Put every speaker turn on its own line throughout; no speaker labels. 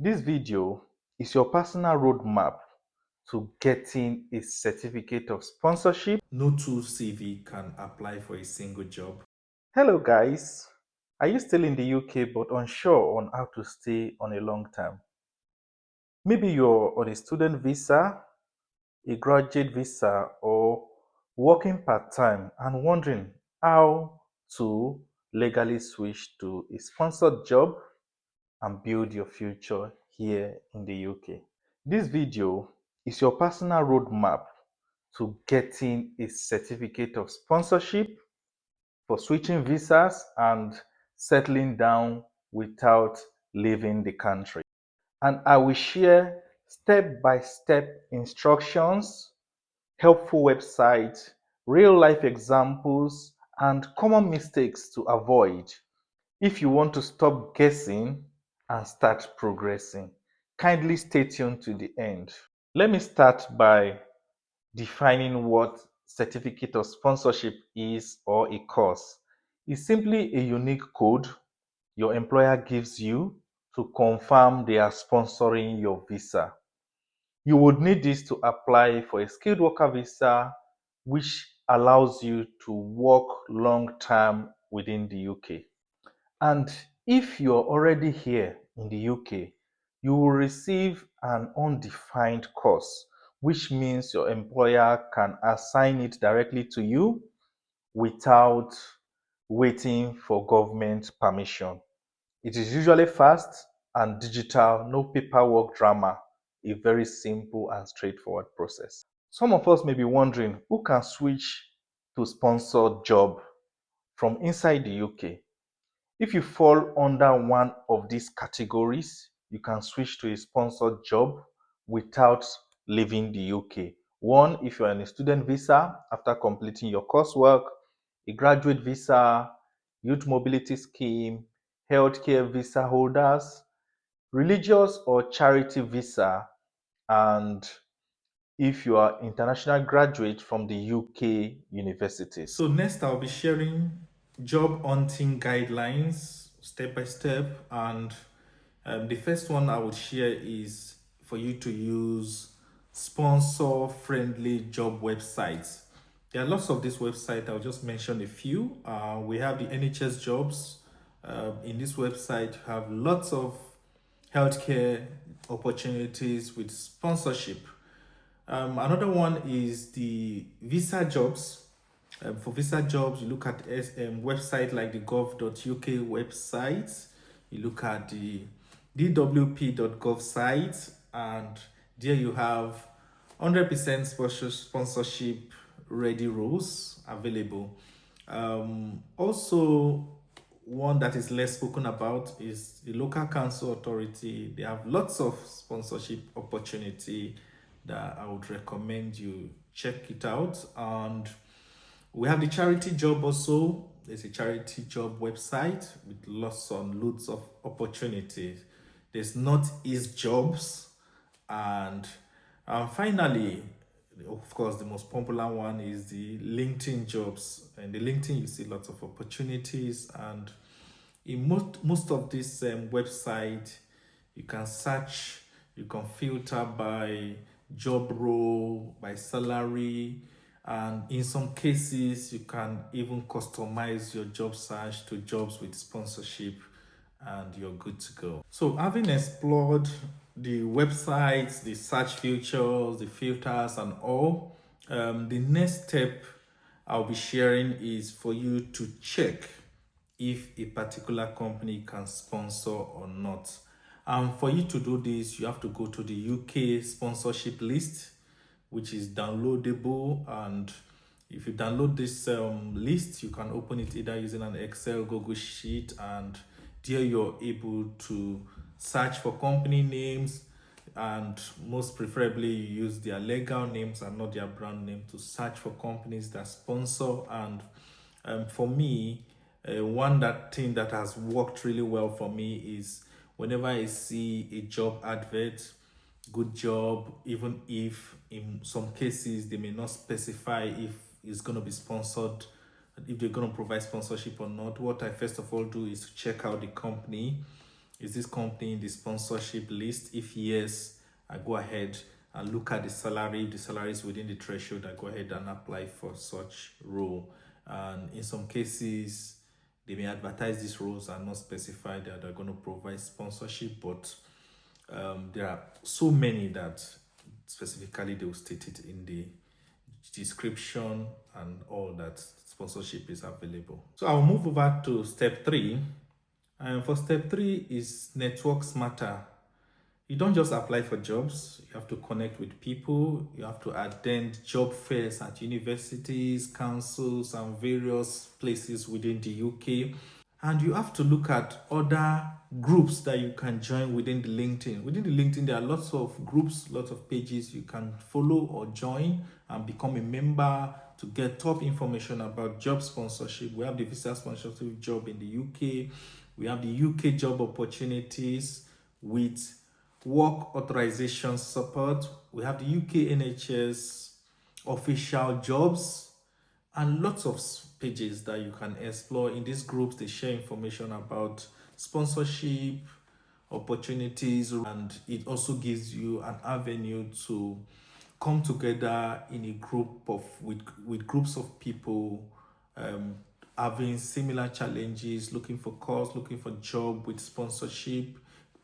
This video is your personal roadmap to getting a certificate of sponsorship.
No two CV can apply for a single job.
Hello, guys. Are you still in the UK but unsure on how to stay on a long term? Maybe you're on a student visa, a graduate visa, or working part time and wondering how to legally switch to a sponsored job and build your future here in the UK. This video is your personal roadmap to getting a certificate of sponsorship for switching visas and settling down without leaving the country. And I will share step by step instructions, helpful websites, real life examples, and common mistakes to avoid if you want to stop guessing and start progressing. Kindly stay tuned to the end. Let me start by defining what certificate of sponsorship is or a course. It's simply a unique code your employer gives you to confirm they are sponsoring your visa. You would need this to apply for a skilled worker visa, which allows you to work long term within the UK. And if you're already here in the UK, you will receive an undefined course, which means your employer can assign it directly to you without waiting for government permission. It is usually fast and digital, no paperwork drama, a very simple and straightforward process. Some of us may be wondering who can switch to sponsored job from inside the UK. If you fall under one of these categories, you can switch to a sponsored job without leaving the UK. One, if you're on a student visa after completing your coursework, a graduate visa, youth mobility scheme, healthcare visa holders, religious or charity visa, and if you are international graduate from the UK universities.
So next I'll be sharing job hunting guidelines step by step, and the first one I would share is for you to use sponsor friendly job websites. There are lots of this website. I'll just mention a few. We have the NHS jobs. In this website, you have lots of healthcare opportunities with sponsorship. Another one is the visa jobs. For visa jobs, you look at website like the gov.uk website. You look at the dwp.gov site, and there you have 100% sponsorship ready roles available. Also, one that is less spoken about is the local council authority. They have lots of sponsorship opportunity that I would recommend you check it out. And we have the charity job also. There's a charity job website with lots and loads of opportunities. There's not ease jobs, and finally, of course, the most popular one is the LinkedIn jobs. And the LinkedIn, you see lots of opportunities, and in most of this website, you can search, you can filter by job role, by salary, and in some cases you can even customize your job search to jobs with sponsorship, and you're good to go. So having explored the websites, the search features, the filters, and all, the next step I'll be sharing is for you to check if a particular company can sponsor or not. For you to do this, you have to go to the UK sponsorship list, which is downloadable. And if you download this list, you can open it either using an Excel, Google Sheet, and there you're able to search for company names, and most preferably you use their legal names and not their brand name to search for companies that sponsor. And for me, one that thing that has worked really well for me is whenever I see a job advert, good job, even if in some cases they may not specify if it's going to be sponsored, if they're going to provide sponsorship or not, what I first of all do is check out the company. Is this company in the sponsorship list? If yes, I go ahead and look at the salary. If the salary is within the threshold, I go ahead and apply for such role. And in some cases, they may advertise these roles and not specify that they're going to provide sponsorship, but there are so many that specifically they will state it in the description and all that sponsorship is available. So I'll move over to step 3. And for step 3 is networks matter. You don't just apply for jobs, you have to connect with people, you have to attend job fairs at universities, councils, and various places within the UK. And you have to look at other groups that you can join within the LinkedIn. Within the LinkedIn, there are lots of groups, lots of pages you can follow or join and become a member to get top information about job sponsorship. We have the visa sponsorship job in the UK. We have the UK job opportunities with work authorization support. We have the UK NHS official jobs and lots of pages that you can explore. In these groups, they share information about sponsorship opportunities, and it also gives you an avenue to come together in a group of with groups of people having similar challenges, looking for course, looking for job with sponsorship.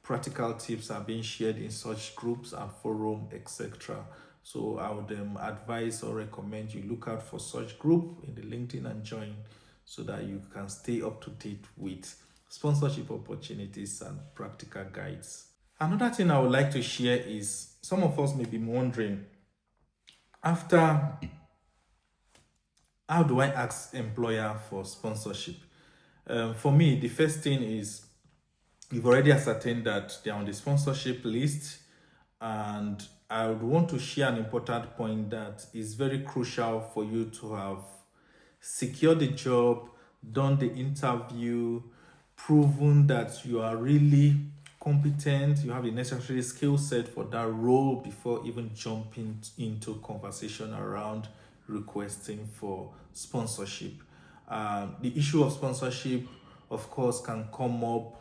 Practical tips are being shared in such groups and forum, etc. So I would advise or recommend you look out for such group in the LinkedIn and join, so that you can stay up to date with sponsorship opportunities and practical guides. Another thing I would like to share is, some of us may be wondering, after, how do I ask employer for sponsorship? For me, the first thing is, you've already ascertained that they're on the sponsorship list, and I would want to share an important point that is very crucial for you to have secured the job, done the interview, proven that you are really competent, you have the necessary skill set for that role before even jumping into conversation around requesting for sponsorship. The issue of sponsorship, of course, can come up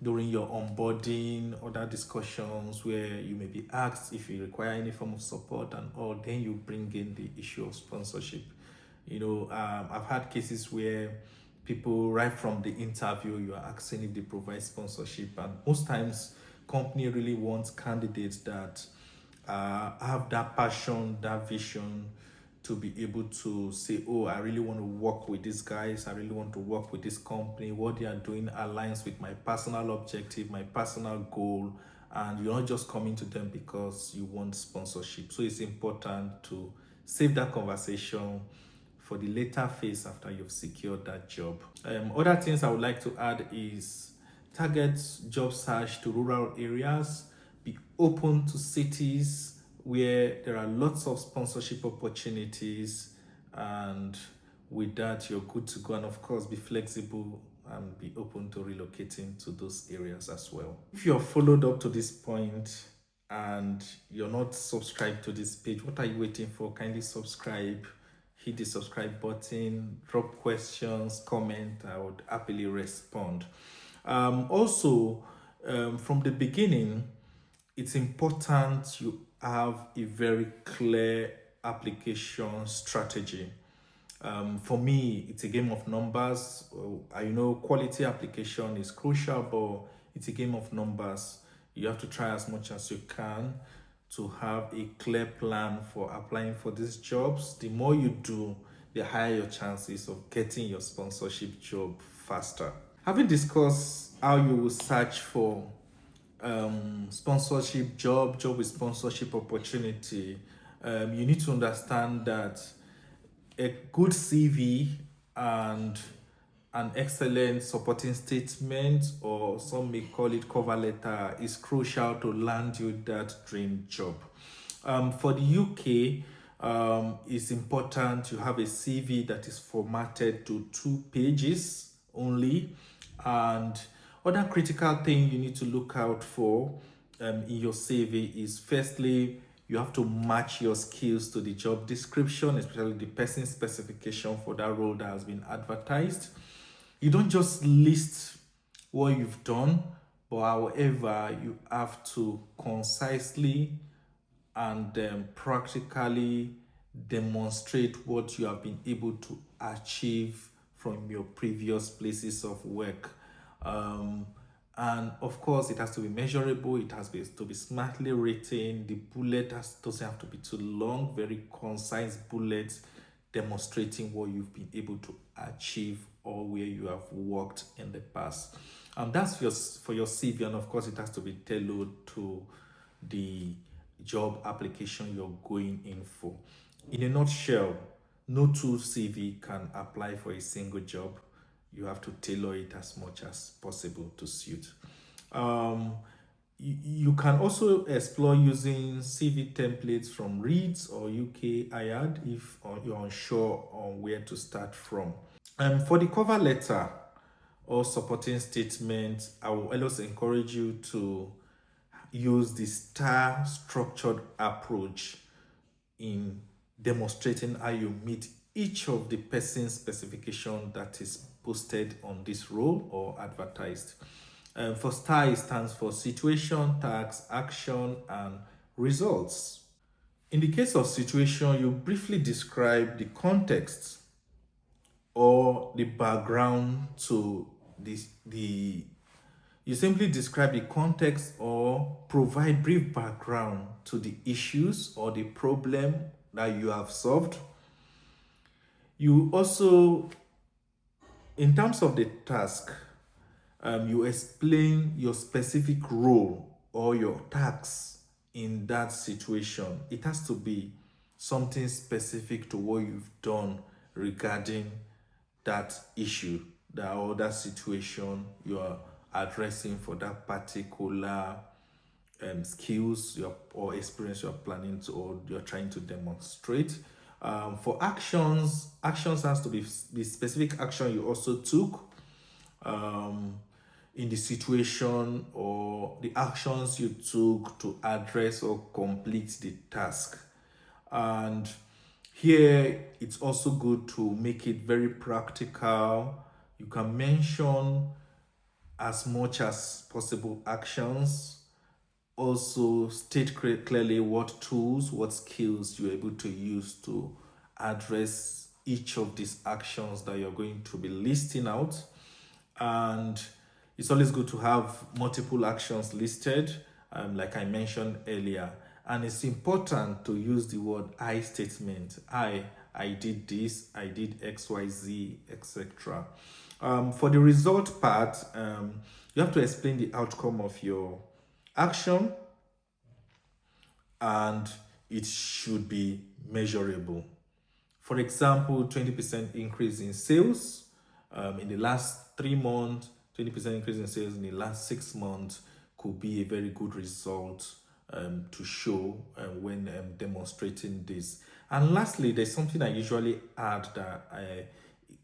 during your onboarding, other discussions where you may be asked if you require any form of support and all, then you bring in the issue of sponsorship. I've had cases where people, right from the interview, you are asking if they provide sponsorship, and most times company really wants candidates that have that passion, that vision, to be able to say, oh, I really want to work with these guys, I really want to work with this company, what they are doing aligns with my personal objective, my personal goal, and you're not just coming to them because you want sponsorship. So it's important to save that conversation for the later phase after you've secured that job. Other things I would like to add is, target job search to rural areas, be open to cities where there are lots of sponsorship opportunities, and with that you're good to go. And of course, be flexible and be open to relocating to those areas as well. If you're followed up to this point and you're not subscribed to this page, what are you waiting for? Kindly subscribe, hit the subscribe button, drop questions, comment. I would happily respond. Also, from the beginning, it's important you have a very clear application strategy. For me, it's a game of numbers. I know quality application is crucial, but it's a game of numbers. You have to try as much as you can to have a clear plan for applying for these jobs. The more you do, the higher your chances of getting your sponsorship job faster. Having discussed how you will search for sponsorship job with sponsorship opportunity, you need to understand that a good CV and an excellent supporting statement, or some may call it cover letter, is crucial to land you that dream job. For the UK, it's important you have a CV that is formatted to 2 pages only. And other critical thing you need to look out for in your CV is, firstly, you have to match your skills to the job description, especially the person specification for that role that has been advertised. You don't just list what you've done, But however, you have to concisely and practically demonstrate what you have been able to achieve from your previous places of work. Um, and of course, it has to be measurable, it has to be smartly written. The bullet doesn't have to be too long, very concise bullets demonstrating what you've been able to achieve or where you have worked in the past. That's for your CV, and of course, it has to be tailored to the job application you're going in for. In a nutshell, no two CV can apply for a single job. You have to tailor it as much as possible to suit. You can also explore using CV templates from Reeds or UK IAD if you're unsure on where to start from. For the cover letter or supporting statement, I will always encourage you to use the star structured approach in demonstrating how you meet each of the person's specification that is posted on this role or advertised. For STAR, it stands for situation, task, action, and results. In the case of situation, you briefly describe the context or the background to the you simply describe the context or provide brief background to the issues or the problem that you have solved. You also, in terms of the task, you explain your specific role or your tasks in that situation. It has to be something specific to what you've done regarding that issue, that or that situation you are addressing for that particular skills or experience you're planning to or you're trying to demonstrate. For actions has to be the specific action you also took in the situation or the actions you took to address or complete the task. And here it's also good to make it very practical. You can mention as much as possible actions. Also state clearly what tools, what skills you're able to use to address each of these actions that you're going to be listing out. And it's always good to have multiple actions listed, like I mentioned earlier. And it's important to use the word I statement. I did this, I did XYZ, etc. For the result part, you have to explain the outcome of your action, and it should be measurable. For example, 20% increase in sales in the last 3 months, 20% increase in sales in the last 6 months could be a very good result to show when demonstrating this. And lastly, there's something I usually add that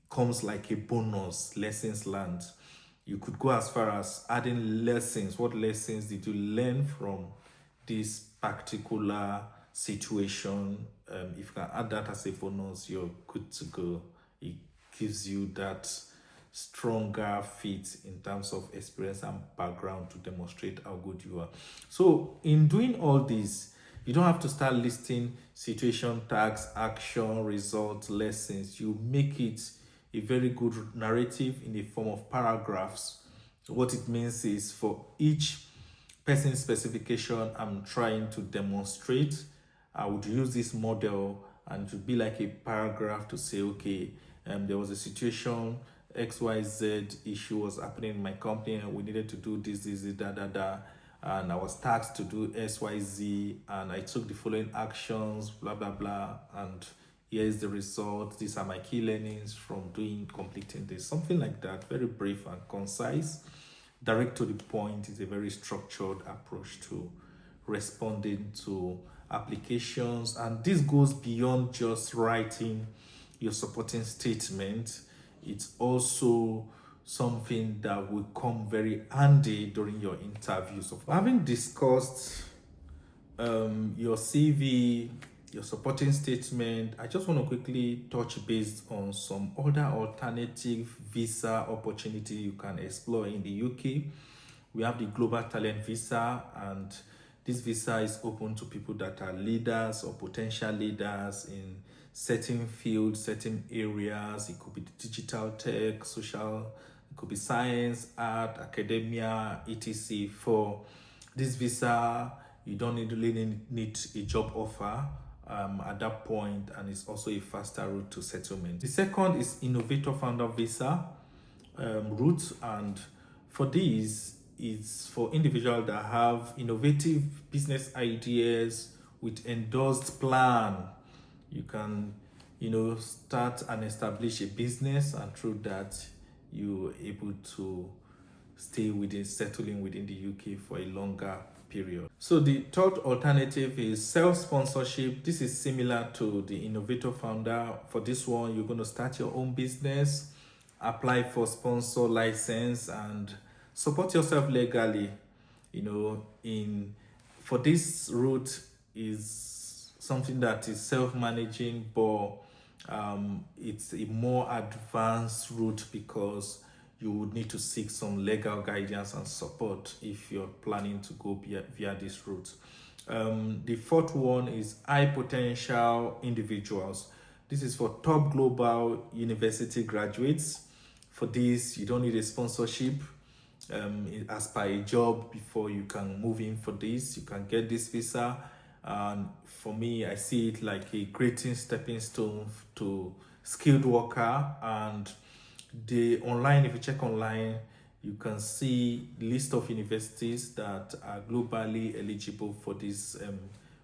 comes like a bonus: lessons learned. You could go as far as adding lessons. What lessons did you learn from this particular situation? If you can add that as a bonus, you're good to go. It gives you that stronger fit in terms of experience and background to demonstrate how good you are. So in doing all this, you don't have to start listing situation, tags, action, results, lessons. You make it a very good narrative in the form of paragraphs. What it means is for each person's specification I'm trying to demonstrate, I would use this model, and it would be like a paragraph to say, okay, there was a situation, XYZ issue was happening in my company, and we needed to do this, and I was tasked to do XYZ, and I took the following actions, blah, blah, blah, and here's the result. These are my key learnings from completing this. Something like that, very brief and concise. Direct to the point is a very structured approach to responding to applications. And this goes beyond just writing your supporting statement. It's also something that will come very handy during your interviews. So having discussed your CV, your supporting statement, I just want to quickly touch base on some other alternative visa opportunity you can explore in the UK. We have the Global Talent Visa, and this visa is open to people that are leaders or potential leaders in certain fields, certain areas. It could be digital tech, social, it could be science, art, academia, etc. For this visa, you don't really need a job offer at that point, and it's also a faster route to settlement. The second is Innovator Founder Visa route, and for this, it's for individuals that have innovative business ideas with endorsed plan. You can, start and establish a business, and through that, you're able to settling within the UK for a longer period. So the third alternative is self-sponsorship. This is similar to the Innovator Founder. For this one, you're going to start your own business, apply for sponsor license, and support yourself legally. For this route is something that is self-managing, but it's a more advanced route because you would need to seek some legal guidance and support if you're planning to go via this route. The fourth one is high potential individuals. This is for top global university graduates. For this, you don't need a sponsorship as per a job before you can move in for this. You can get this visa. And for me, I see it like a great stepping stone to skilled worker. And if you check online, you can see list of universities that are globally eligible for this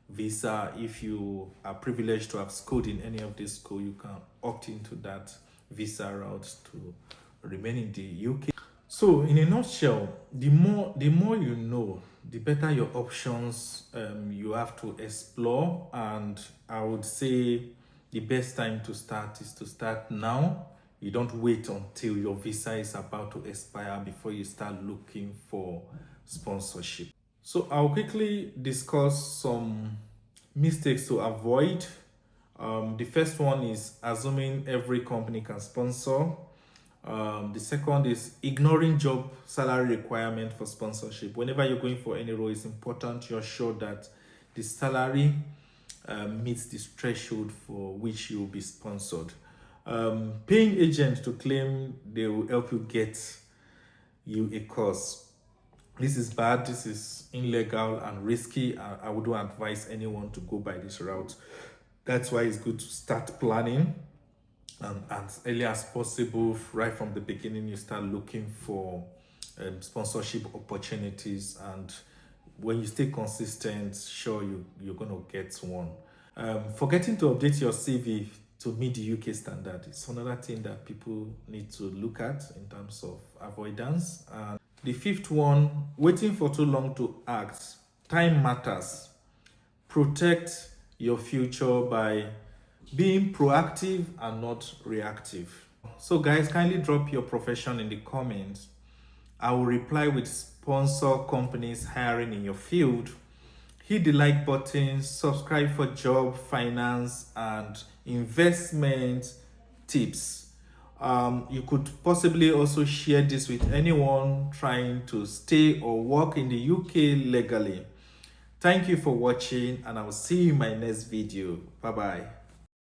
visa. If you are privileged to have schooled in any of these schools, you can opt into that visa route to remain in the UK. So in a nutshell, the more you know, the better your options you have to explore. And I would say the best time to start is to start now. You don't wait until your visa is about to expire before you start looking for sponsorship. So I'll quickly discuss some mistakes to avoid. The first one is assuming every company can sponsor. The second is ignoring job salary requirement for sponsorship. Whenever you're going for any role, it's important you're sure that the salary meets this threshold for which you'll be sponsored. Paying agents to claim they will help you get you a course. This is bad, this is illegal and risky. I wouldn't advise anyone to go by this route. That's why it's good to start planning. And as early as possible, right from the beginning, you start looking for sponsorship opportunities. And when you stay consistent, sure, you're going to get one. Forgetting to update your CV to meet the UK standard is another thing that people need to look at in terms of avoidance. And the fifth one, waiting for too long to act. Time matters. Protect your future by being proactive and not reactive. So guys, kindly drop your profession in the comments. I will reply with sponsor companies hiring in your field. Hit the like button, subscribe for job, finance, and investment tips. You could possibly also share this with anyone trying to stay or work in the UK legally. Thank you for watching, and I will see you in my next video. Bye bye.